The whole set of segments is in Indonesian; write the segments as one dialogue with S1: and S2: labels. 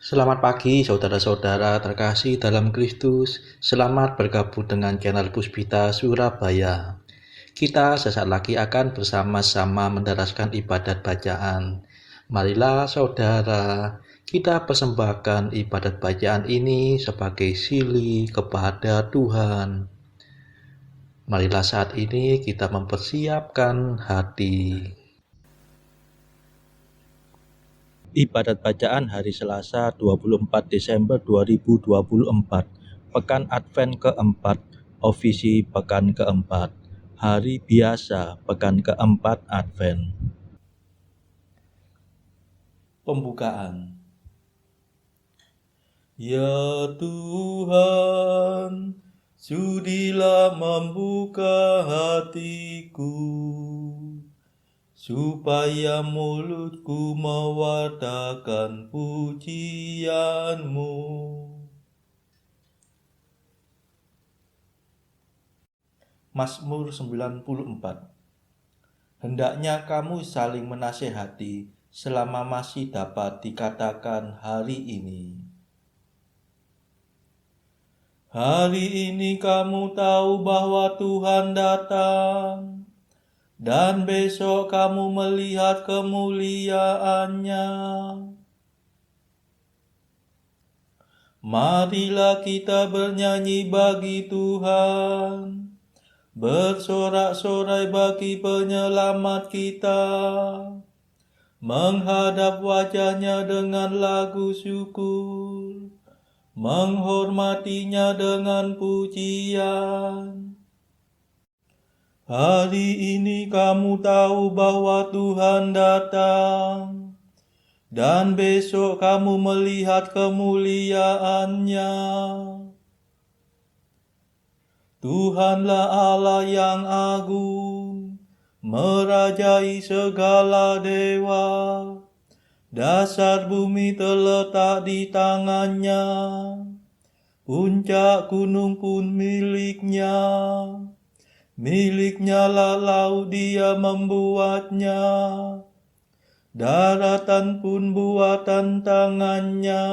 S1: Selamat pagi saudara-saudara terkasih dalam Kristus. Selamat bergabung dengan channel Puspita Surabaya. Kita sesaat lagi akan bersama-sama menderaskan ibadat bacaan. Marilah saudara, kita persembahkan ibadat bacaan ini sebagai sili kepada Tuhan. Marilah saat ini kita mempersiapkan hati. Ibadat bacaan hari Selasa 24 Desember 2024, Pekan Advent keempat, Ofisi Pekan keempat, Hari Biasa Pekan keempat Advent. Pembukaan. Ya Tuhan, sudilah membuka hatiku, supaya mulutku mewartakan pujian-Mu. Mazmur 94. Hendaknya kamu saling menasehati selama masih dapat dikatakan hari ini. Hari ini kamu tahu bahwa Tuhan datang, dan besok kamu melihat kemuliaan-Nya. Marilah kita bernyanyi bagi Tuhan, bersorak-sorai bagi penyelamat kita, menghadap wajah-Nya dengan lagu syukur, menghormati-Nya dengan pujian. Hari ini kamu tahu bahwa Tuhan datang, dan besok kamu melihat kemuliaan-Nya. Tuhanlah Allah yang agung, merajai segala dewa. Dasar bumi terletak di tangan-Nya, puncak gunung pun milik-Nya. Milik-Nya lah laut, Dia membuatnya, daratan pun buatan tangan-Nya.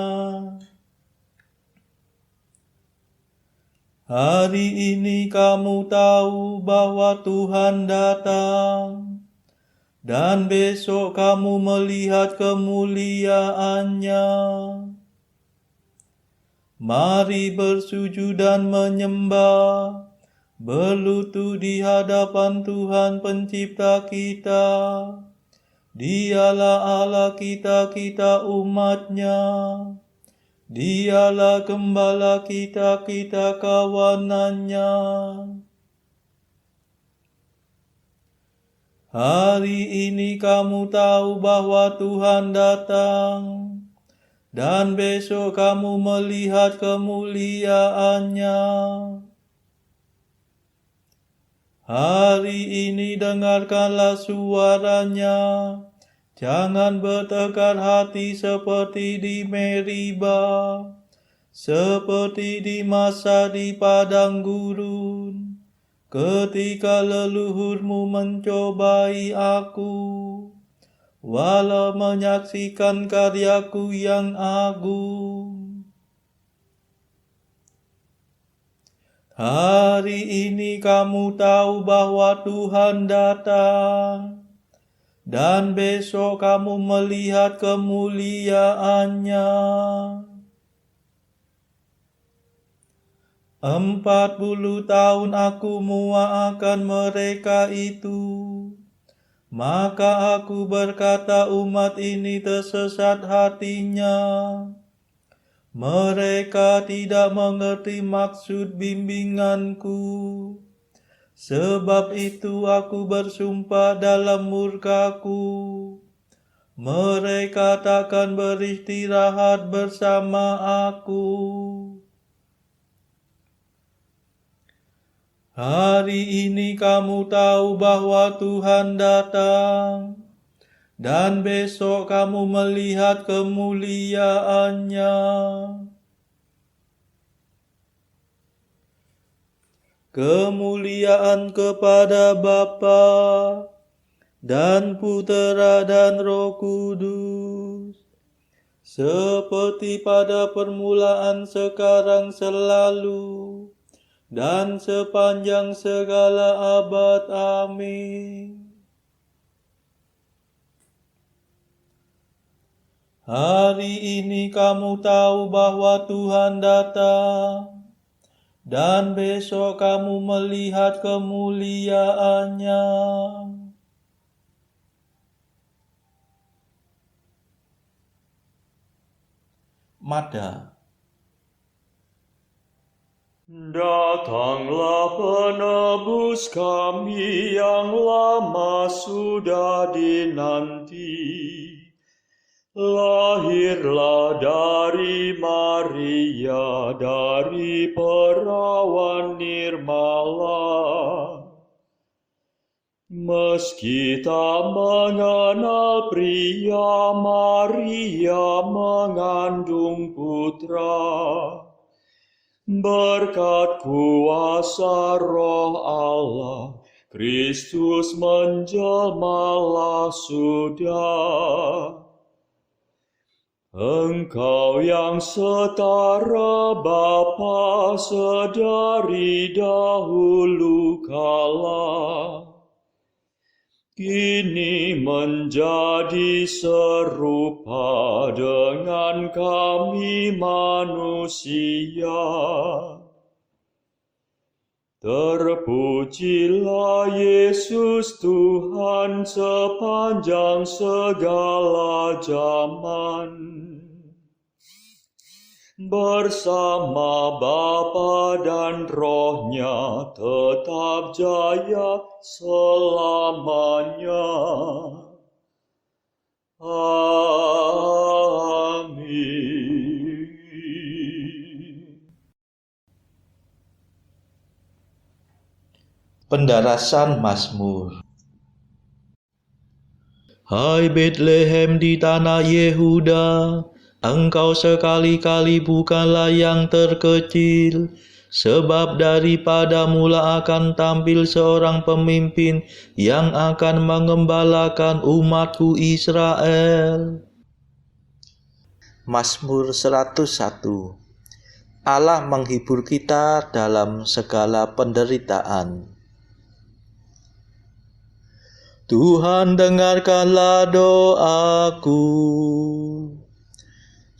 S1: Hari ini kamu tahu bahwa Tuhan datang, dan besok kamu melihat kemuliaan-Nya. Mari bersujud dan menyembah, berlutut di hadapan Tuhan Pencipta kita. Dialah Allah kita, kita umat-Nya. Dialah gembala kita, kita kawanan-Nya. Hari ini kamu tahu bahwa Tuhan datang, dan besok kamu melihat kemuliaan-Nya. Hari ini dengarkanlah suara-Nya, jangan bertekad hati seperti di Meriba, seperti di masa di padang gurun, ketika leluhurmu mencobai aku, walau menyaksikan karyaku yang agung. Hari ini kamu tahu bahwa Tuhan datang, dan besok kamu melihat kemuliaan-Nya. 40 tahun aku muak akan mereka itu, maka aku berkata umat ini tersesat hatinya. Mereka tidak mengerti maksud bimbinganku. Sebab itu aku bersumpah dalam murkaku, mereka takkan beristirahat bersama aku. Hari ini kamu tahu bahwa Tuhan datang, dan besok kamu melihat kemuliaan-Nya. Kemuliaan kepada Bapa dan Putera dan Roh Kudus, seperti pada permulaan, sekarang, selalu, dan sepanjang segala abad. Amin. Hari ini kamu tahu bahwa Tuhan datang, dan besok kamu melihat kemuliaannya. Mada.
S2: Datanglah penebus kami yang lama sudah dinanti. Lahirlah dari Maria, dari perawan nirmala. Meski tak mengenal pria, Maria mengandung putra. Berkat kuasa Roh Allah, Kristus menjelmalah sudah. Engkau yang setara Bapa sedari dahulu kala, kini menjadi serupa dengan kami manusia. Terpujilah Yesus Tuhan sepanjang segala zaman. Bersama Bapa dan Roh-Nya tetap jaya selamanya. Amin.
S1: Pendarasan Mazmur. Hai Betlehem di tanah Yehuda, engkau sekali-kali bukanlah yang terkecil, sebab daripada mula akan tampil seorang pemimpin yang akan mengembalakan umatku Israel. Mazmur 101. Allah menghibur kita dalam segala penderitaan. Tuhan, dengarkanlah doaku.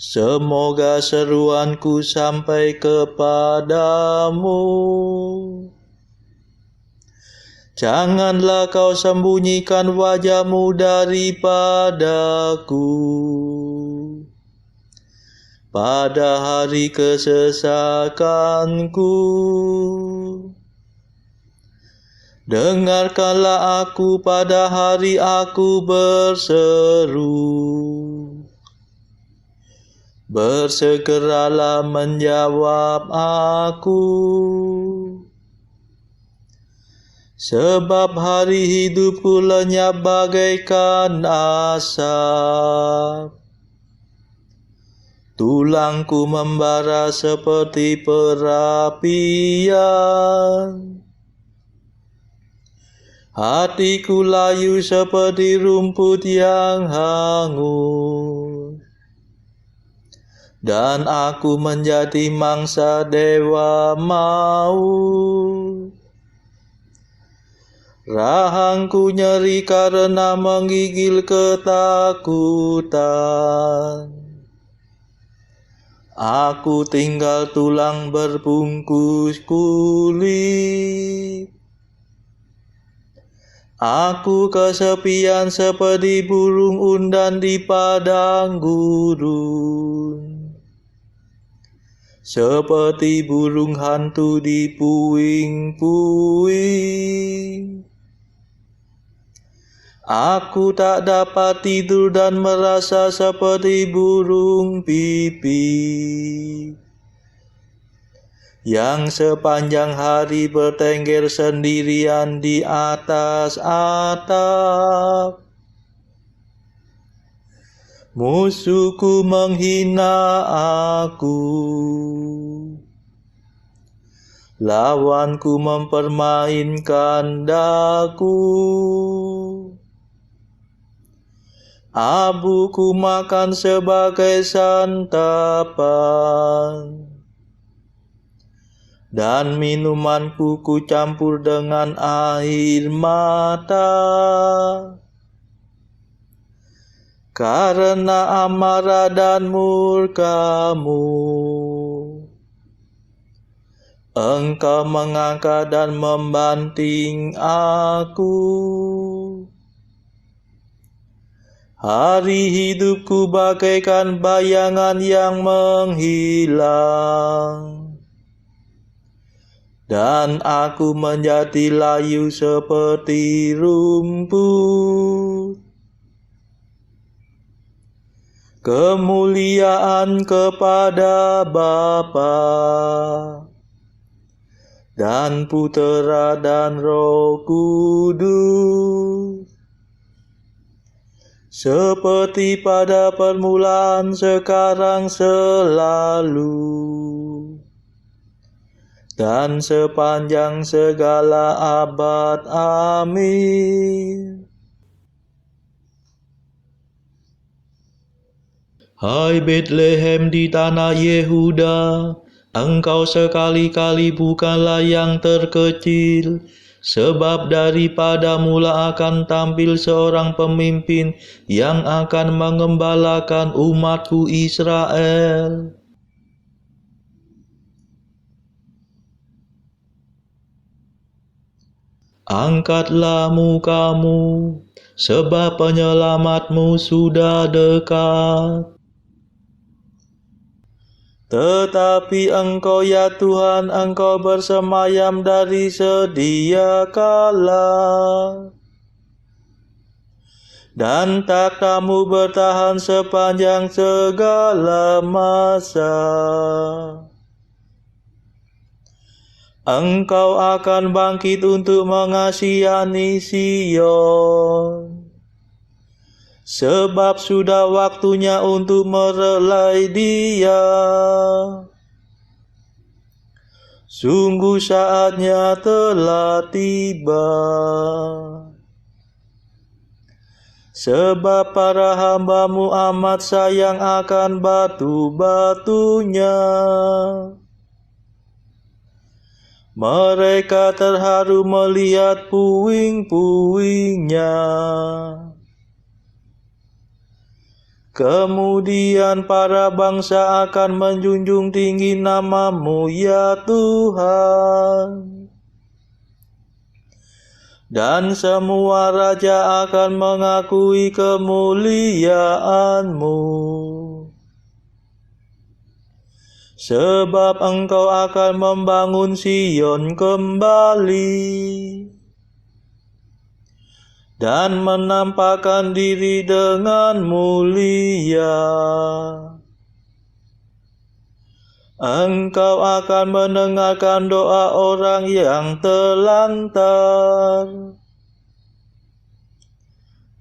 S1: Semoga seruanku sampai kepadamu. Janganlah kau sembunyikan wajahmu daripadaku pada hari kesesakanku. Dengarkanlah aku pada hari aku berseru. Bersegeralah menjawab aku. Sebab hari hidupku lenyap bagaikan asap. Tulangku membara seperti perapian. Hatiku layu seperti rumput yang hangus, dan aku menjadi mangsa dewa maut. Rahangku nyeri karena menggigil ketakutan. Aku tinggal tulang berbungkus kulit. Aku kesepian seperti burung undan di padang gurun, seperti burung hantu di puing-puing. Aku tak dapat tidur dan merasa seperti burung pipik yang sepanjang hari bertengger sendirian di atas atap. Musuhku menghina aku, lawanku mempermainkan daku. abuku makan sebagai santapan, dan minumanku kucampur dengan air mata. Karena amarah dan murka-Mu, Engkau mengangkat dan membanting aku. Hari hidupku bagaikan bayangan yang menghilang, dan aku menjadi layu seperti rumput. Kemuliaan kepada Bapa dan Putera dan Roh Kudus, seperti pada permulaan, sekarang, selalu, dan sepanjang segala abad. Amin. Hai Betlehem di tanah Yehuda, engkau sekali-kali bukanlah yang terkecil, sebab daripada mula akan tampil seorang pemimpin yang akan mengembalakan umatku Israel. Angkatlah mukamu, sebab penyelamatmu sudah dekat. Tetapi Engkau ya Tuhan, Engkau bersemayam dari sedia kala, dan takhta-Mu bertahan sepanjang segala masa. Engkau akan bangkit untuk mengasihani Sion, sebab sudah waktunya untuk merelai dia. Sungguh saatnya telah tiba, sebab para hamba-Mu amat sayang akan batu-batunya. Mereka terharu melihat puing-puingnya. Kemudian para bangsa akan menjunjung tinggi nama-Mu ya Tuhan, dan semua raja akan mengakui kemuliaan-Mu, sebab Engkau akan membangun Sion kembali dan menampakkan diri dengan mulia. Engkau akan mendengarkan doa orang yang telantar.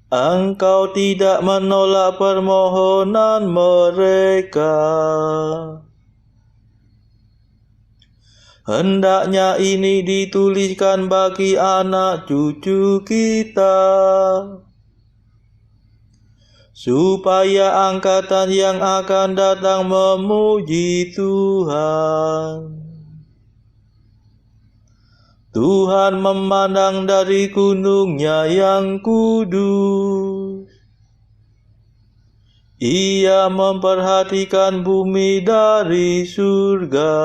S1: Engkau tidak menolak permohonan mereka. Hendaknya ini dituliskan bagi anak cucu kita, supaya angkatan yang akan datang memuji Tuhan. Tuhan memandang dari gunung-Nya yang kudus. Ia memperhatikan bumi dari surga.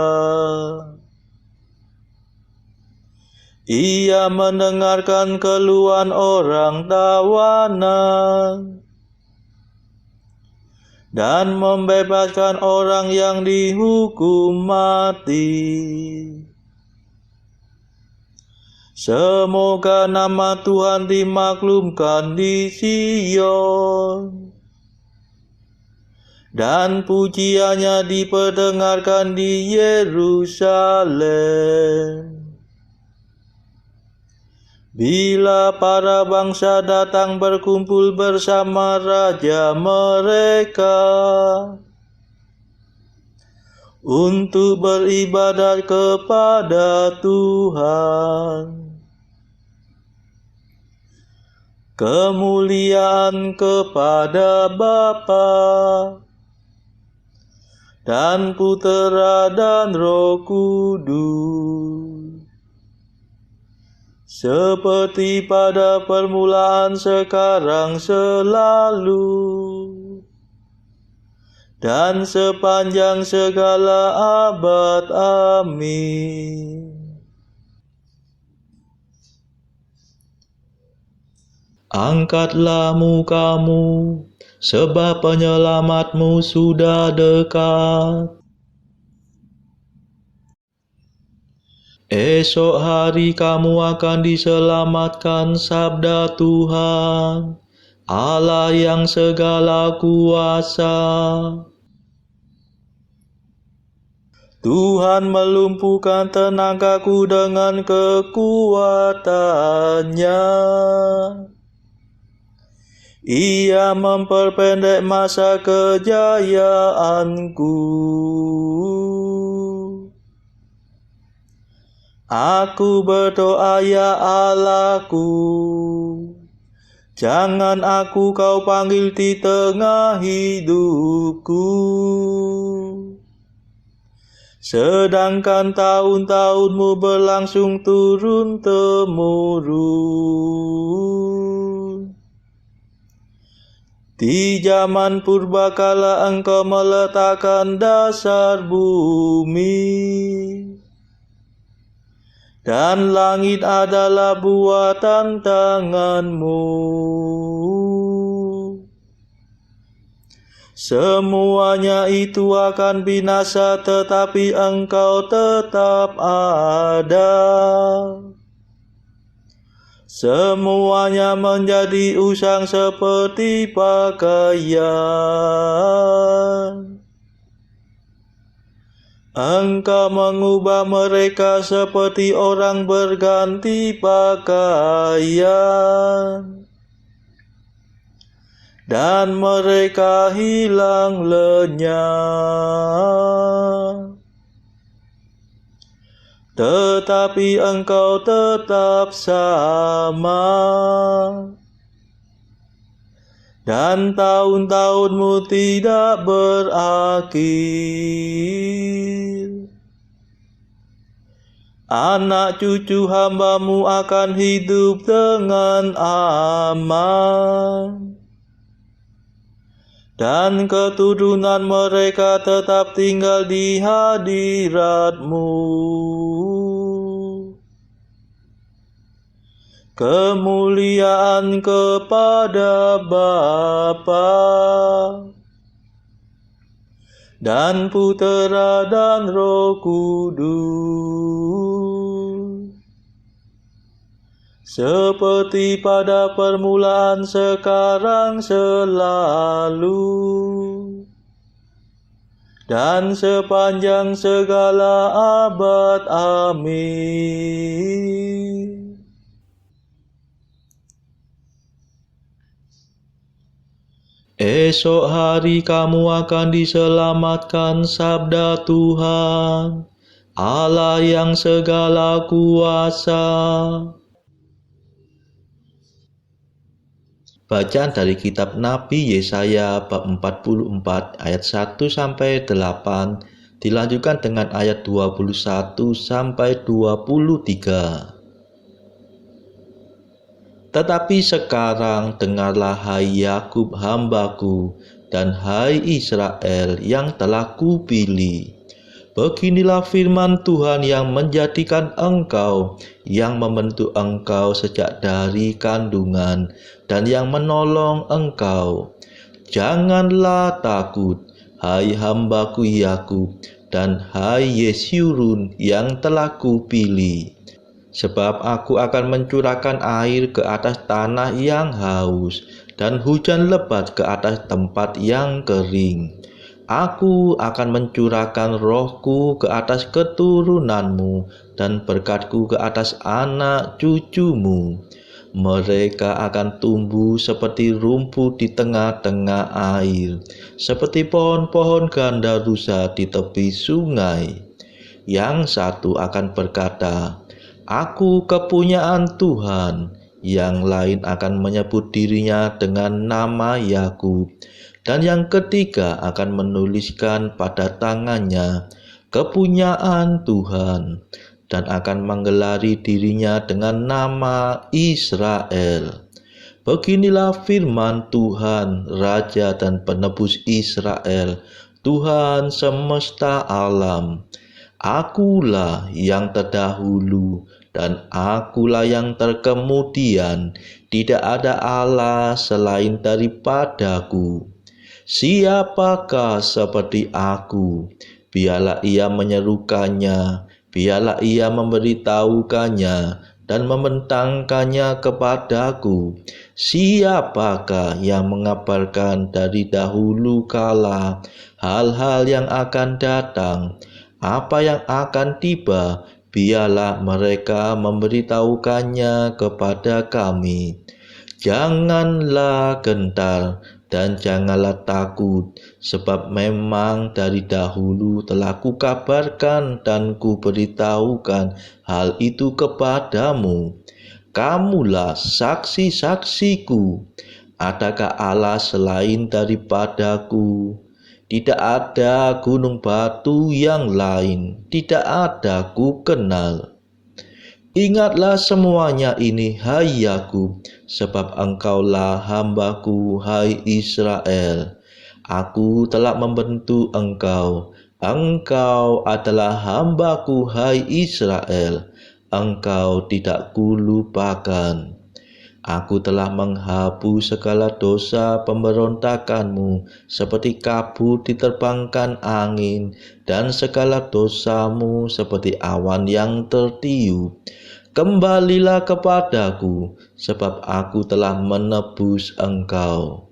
S1: Ia mendengarkan keluhan orang tawanan dan membebaskan orang yang dihukum mati. Semoga nama Tuhan dimaklumkan di Sion, dan pujiannya diperdengarkan di Yerusalem. Bila para bangsa datang berkumpul bersama raja mereka untuk beribadat kepada Tuhan, Kemuliaan kepada Bapa dan Putera dan Roh Kudus, seperti pada permulaan, sekarang, selalu, dan sepanjang segala abad. Amin. Angkatlah mukamu, sebab penyelamatmu sudah dekat. Esok hari kamu akan diselamatkan, sabda Tuhan, Allah yang segala kuasa. Tuhan melumpuhkan tenagaku dengan kekuatannya. Ia memperpendek masa kejayaanku. Aku berdoa, ya Allahku, jangan aku kau panggil di tengah hidupku. Sedangkan tahun-tahunmu berlangsung turun-temurun. Di zaman purbakala engkau meletakkan dasar bumi, dan langit adalah buatan tanganmu. Semuanya itu akan binasa, tetapi engkau tetap ada. Semuanya menjadi usang seperti pakaian. Engkau mengubah mereka seperti orang berganti pakaian, dan mereka hilang lenyap. Tetapi engkau tetap sama, dan tahun-tahunmu tidak berakhir. Anak cucu hambamu akan hidup dengan aman, dan keturunan mereka tetap tinggal di hadirat-Mu. Kemuliaan kepada Bapa dan Putera dan Roh Kudus, seperti pada permulaan, sekarang, selalu, dan sepanjang segala abad. Amin. Esok hari kamu akan diselamatkan, sabda Tuhan, Allah yang segala kuasa. Bacaan dari kitab Nabi Yesaya bab 44 ayat 1 sampai 8 dilanjutkan dengan ayat 21 sampai 23. Tetapi sekarang dengarlah, hai Yakub hambaku, dan hai Israel yang telah kupilih. Beginilah firman Tuhan yang menjadikan engkau, yang membentuk engkau sejak dari kandungan, dan yang menolong engkau. Janganlah takut, hai hambaku Yakub, dan hai Yesyurun yang telah kupilih. Sebab aku akan mencurahkan air ke atas tanah yang haus, dan hujan lebat ke atas tempat yang kering. Aku akan mencurahkan rohku ke atas keturunanmu, dan berkatku ke atas anak cucumu. Mereka akan tumbuh seperti rumput di tengah-tengah air, seperti pohon-pohon gandarusa di tepi sungai. Yang satu akan berkata, Aku kepunyaan Tuhan, yang lain akan menyebut dirinya dengan nama Yakub, dan yang ketiga akan menuliskan pada tangannya kepunyaan Tuhan, dan akan menggelari dirinya dengan nama Israel. Beginilah firman Tuhan, Raja dan Penebus Israel, Tuhan semesta alam. Akulah yang terdahulu dan akulah yang terkemudian. Tidak ada Allah selain daripadaku. Siapakah seperti aku? Biarlah ia menyerukannya, biarlah ia memberitahukannya dan membentangkannya kepadaku. Siapakah yang mengabarkan dari dahulu kala hal-hal yang akan datang, apa yang akan tiba? Biarlah mereka memberitahukannya kepada kami. Janganlah gentar dan janganlah takut, sebab memang dari dahulu telah kukabarkan dan kuberitahukan hal itu kepadamu. Kamulah saksi-saksiku. Adakah Allah selain daripadaku? Tidak ada gunung batu yang lain, tidak ada ku kenal. Ingatlah semuanya ini, hai Yakub, sebab engkaulah hambaku, hai Israel. Aku telah membentuk engkau. Engkau adalah hambaku, hai Israel. Engkau tidak kulupakan. Aku telah menghapus segala dosa pemberontakanmu, seperti kabut diterbangkan angin, dan segala dosamu seperti awan yang tertiup. Kembalilah kepadaku, sebab aku telah menebus engkau.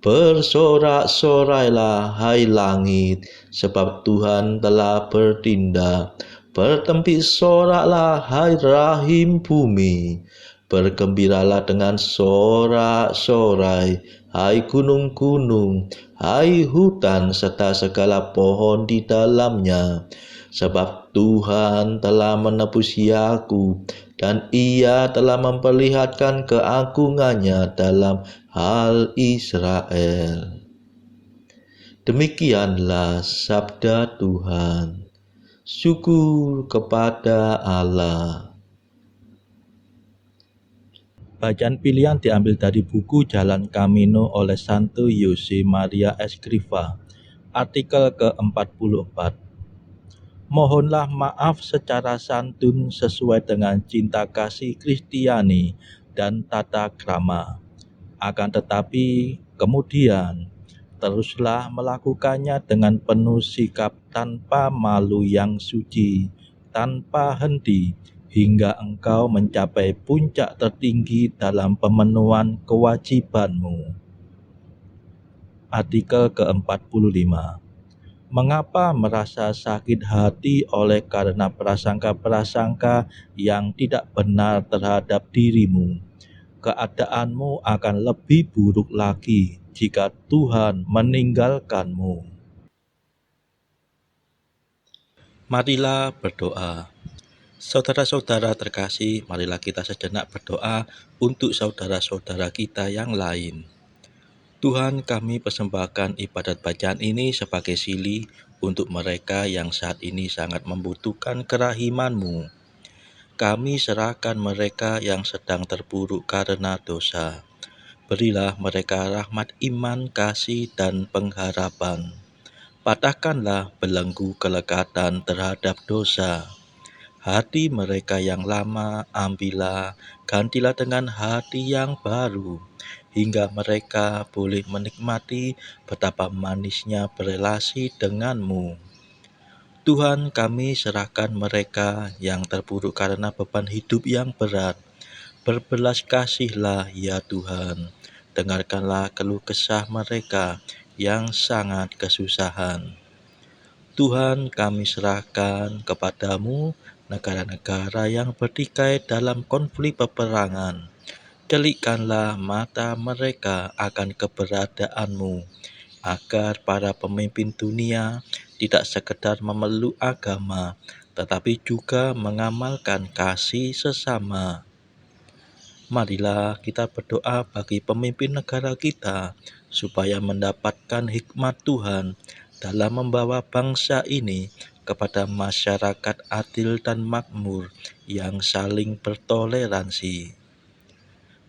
S1: Bersorak-sorailah, hai langit, sebab Tuhan telah bertindak. Bertempik soraklah, hai rahim bumi. Bergembiralah dengan sorak-sorai, hai gunung-gunung, hai hutan serta segala pohon di dalamnya. Sebab Tuhan telah menebus Yakub, dan Ia telah memperlihatkan keagungannya dalam hal Israel. Demikianlah sabda Tuhan. Syukur kepada Allah. Bacaan pilihan diambil dari buku Jalan Camino oleh Santo Jose Maria Escrivá, artikel ke-44. Mohonlah maaf secara santun sesuai dengan cinta kasih Kristiani dan tata krama. Akan tetapi kemudian teruslah melakukannya dengan penuh sikap tanpa malu yang suci, tanpa henti, hingga engkau mencapai puncak tertinggi dalam pemenuhan kewajibanmu. Artikel ke-45. Mengapa merasa sakit hati oleh karena prasangka-prasangka yang tidak benar terhadap dirimu? Keadaanmu akan lebih buruk lagi jika Tuhan meninggalkanmu. Marilah berdoa. Saudara-saudara terkasih, marilah kita sejenak berdoa untuk saudara-saudara kita yang lain. Tuhan, kami persembahkan ibadat bacaan ini sebagai sili untuk mereka yang saat ini sangat membutuhkan kerahiman-Mu. Kami serahkan mereka yang sedang terpuruk karena dosa. Berilah mereka rahmat iman, kasih, dan pengharapan. Patahkanlah belenggu kelekatan terhadap dosa. Hati mereka yang lama ambillah, gantilah dengan hati yang baru, hingga mereka boleh menikmati betapa manisnya berelasi denganmu. Tuhan, kami serahkan mereka yang terpuruk karena beban hidup yang berat. Berbelas kasihlah ya Tuhan, dengarkanlah keluh kesah mereka yang sangat kesusahan. Tuhan, kami serahkan kepadamu negara-negara yang bertikai dalam konflik peperangan. Celikkanlah mata mereka akan keberadaanmu, agar para pemimpin dunia tidak sekedar memeluk agama, tetapi juga mengamalkan kasih sesama. Marilah kita berdoa bagi pemimpin negara kita, supaya mendapatkan hikmat Tuhan dalam membawa bangsa ini kepada masyarakat adil dan makmur yang saling bertoleransi.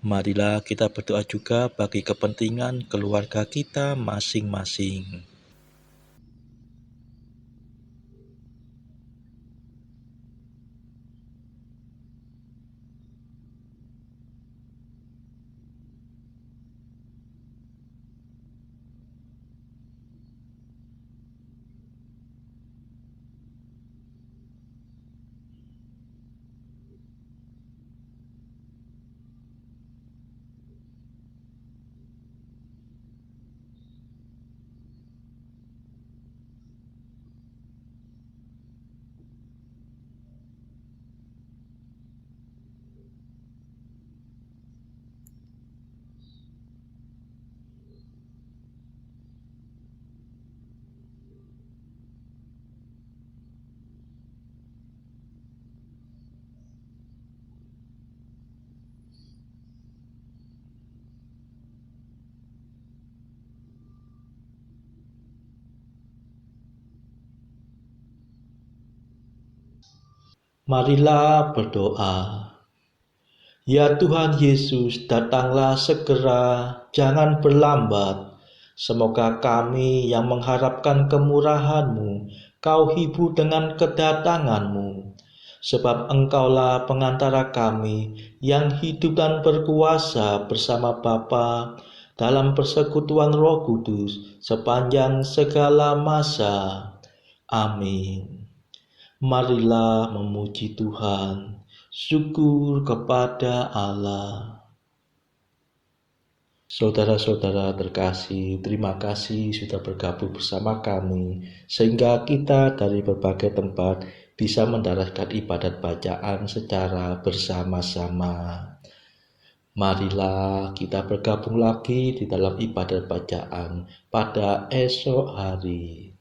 S1: Marilah kita berdoa juga bagi kepentingan keluarga kita masing-masing. Marilah berdoa. Ya Tuhan Yesus, datanglah segera, jangan berlambat. Semoga kami yang mengharapkan kemurahan-Mu, Kau hibur dengan kedatangan-Mu. Sebab Engkaulah pengantara kami yang hidup dan berkuasa bersama Bapa dalam persekutuan Roh Kudus sepanjang segala masa. Amin. Marilah memuji Tuhan. Syukur kepada Allah. Saudara-saudara terkasih, terima kasih sudah bergabung bersama kami, sehingga kita dari berbagai tempat bisa mendaraskan ibadat bacaan secara bersama-sama. Marilah kita bergabung lagi di dalam ibadat bacaan pada esok hari.